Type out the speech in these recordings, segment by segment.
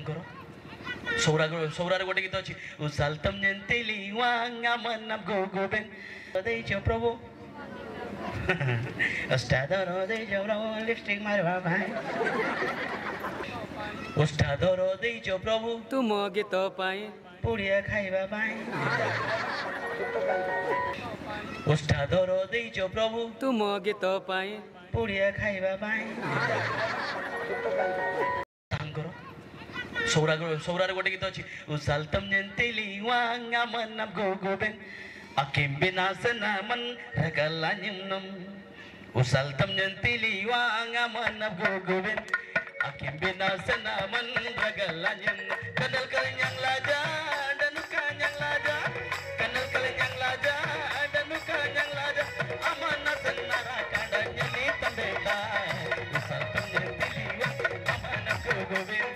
ତାଙ୍କର ସୌରାରେ ଗୋଟେ ଗୀତ ଅଛି ଉସାଲତମ ଯେନ୍ତେଲି ୱାଙ୍ଗା ମନ ଗୋଗୋବେନ ଦେଇଛ ପ୍ରଭୁ ଓଷ୍ଠାଦର ଦେଇଛ ପ୍ରଭୁ ଲିପଷ୍ଟିକ ମାରବା ପାଇଁ ଓଷ୍ଠାଦର ଦେଇଛ ପ୍ରଭୁ ତୁମ ଗୀତ ପାଇଁ ପୁଡ଼ିଆ ଖାଇବା ପାଇଁ ଓଷ୍ଠାଦର ଦେଇଛ ପ୍ରଭୁ ତୁମ ଗୀତ ପାଇଁ ପୁଡ଼ିଆ ଖାଇବା ପାଇଁ ତାଙ୍କର ସୌରାରେ ଗୋଟେ ଗୀତ ଅଛି ଉସାଲତମ ଯେନ୍ତେଲି ୱାଙ୍ଗା ମନ ଗୋଗୋବେନ Akim binasan ragalanimnam usaltam jantili wanga manab gogobin Akim binasan ragalanyam kanal kalanyang laja danukanyang laja kanal kalanyang laja danukanyang laja amanasan narakandanya ni tandela usaltam jantili wanga manab gogobin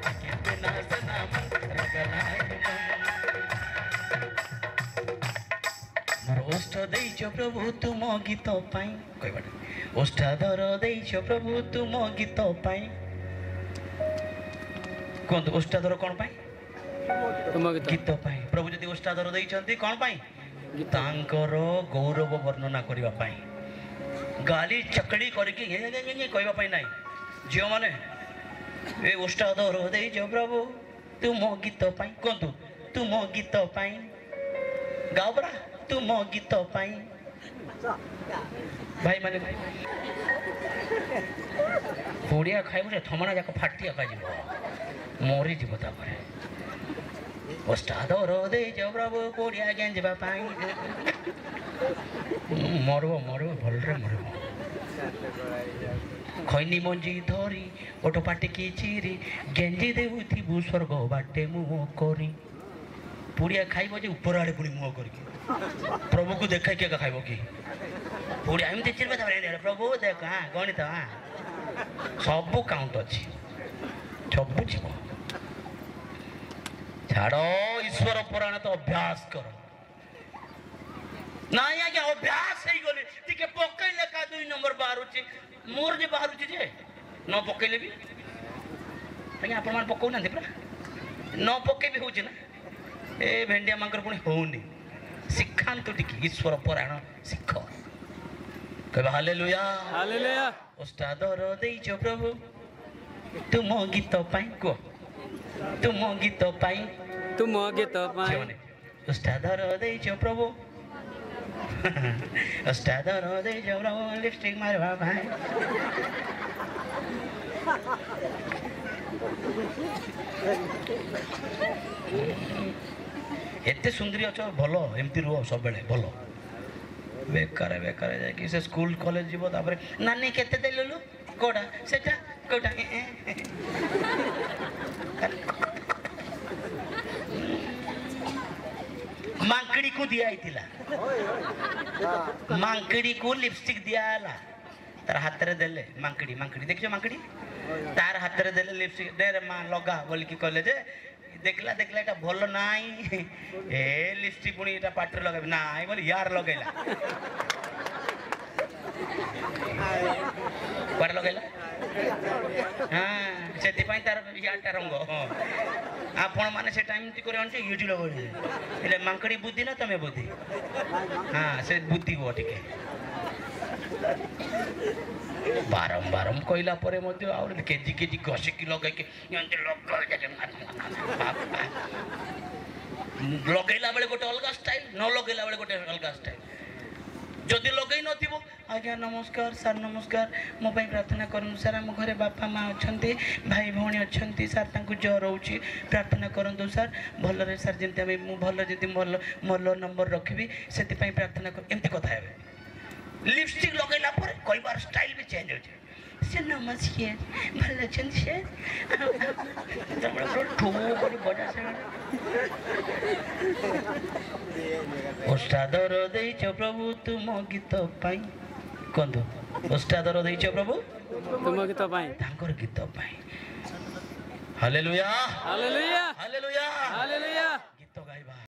Akim binasan ragalanimnam ओष्ठ देइछ प्रभु तुम गीत पाई कहबाटे ओष्ठाधर देइछ प्रभु तुम गीत पाई कोन ओष्ठाधर कोन पाई तुम गीत पाई प्रभु जदि ओष्ठाधर देइछंती कोन पाई तांकर गौरव वर्णना करबा पाई गाली चकड़ी करके ये कहबा पाई नाही जियो माने ए ओष्ठाधर देइछ प्रभु तुम गीत पाई कोन तुम गीत पाई गाओ बरा तुम गीत पाई भाई माने पुड़िया खाइबु से थमना जाक फाटिया खाइब मरी जीव तापरे ओष्ठादर देइछ प्रभु पुड़िया गेंजबा पाई मरबो भलरे मरबो खैनी मंजी धरी ओटो पाटी की चिरी गेंजी देउथिबु स्वर्ग बाटे मुह करी पुड़िया खाइब जे ऊपर आड़े पुणी मुह करके प्रभु को देखा क्या खाइब कि पुड़िया एमती चिरबे तबरे प्रभु देख हाँ गणित हाँ सब काउंट अच्छी सब जीव छाड़ ईश्वर पुराण तो अभ्यास कर ना आज्ञा अभ्यास हो गले टिके पकईले का 2 नंबर बाहर मोर जे बाहर जे न पकईले भी आज्ञा आपण मान पकौ ना पूरा न पकई भी होची ना ए भेंडिया मांकर पुणी होनी शिखांतु टिके ईश्वर पुराण शिख कहबा हालेलुया हालेलुया ओष्ठादर देइछ प्रभु तुम गीत पाई को तुम गीत पाई तुम गीत पाई ओष्ठादर देइछ प्रभु ओष्ठादर देइछ प्रभु लिपस्टिक मारबा भाई एते सुंदरी अछ भलो एमती रुह सब बेले भलो बेकार जाके से स्कूल कॉलेज जीव तापर नानी केते देलु कोडा सेटा कोडा मांकड़ी को दिया आइतिला मांकड़ी को लिपस्टिक दिया आला तार हाथ रे देले मांकड़ी देखियो मांकड़ी तार हाथ रे देले लिपस्टिक दे रे मां लगा बोल की कहले जे देखला एटा भल नाई ए लिपस्टिक पुणी एटा पाटर लगाबी नाई बोल यार लगैला पर लगैला हां सेति पई तार याटा रंग आपण माने से टाइम ती करे अंटे यूटी लगै एले मांकड़ी बुद्धि ना तमे बुद्धि हां से बुद्धि हो टिके बारंबार कहला परे मध्य और केजी घसिकी लगे लगेला बेले गोटे अलग स्टाइल न लगेला बेले गोटे अलग स्टाइल जदि लगे नथिबो आज्ञा नमस्कार सर नमस्कार मो पई प्रार्थना करनु सर हम घरे बापा माँ अछंती भाई भौणी अछंती सर तांकु ज्वर होउची प्रार्थना करंतु सर भल रे सर जेंते मु भल जेंते मोर नंबर रखबी सेति पई प्रार्थना कर एमती कथा हेबे लिपस्टिक लगेला पर कई बार स्टाइल भी चेंज हो जाए से नमस्कार भल अछन से तमरा ठो बड़ी बड़ा से ओष्ठादर देइछ प्रभु तुम गीत पाई कोंदो ओष्ठादर देइछ प्रभु तुम गीत पाई तांकर गीत पाई हालेलुया हालेलुया हालेलुया हालेलुया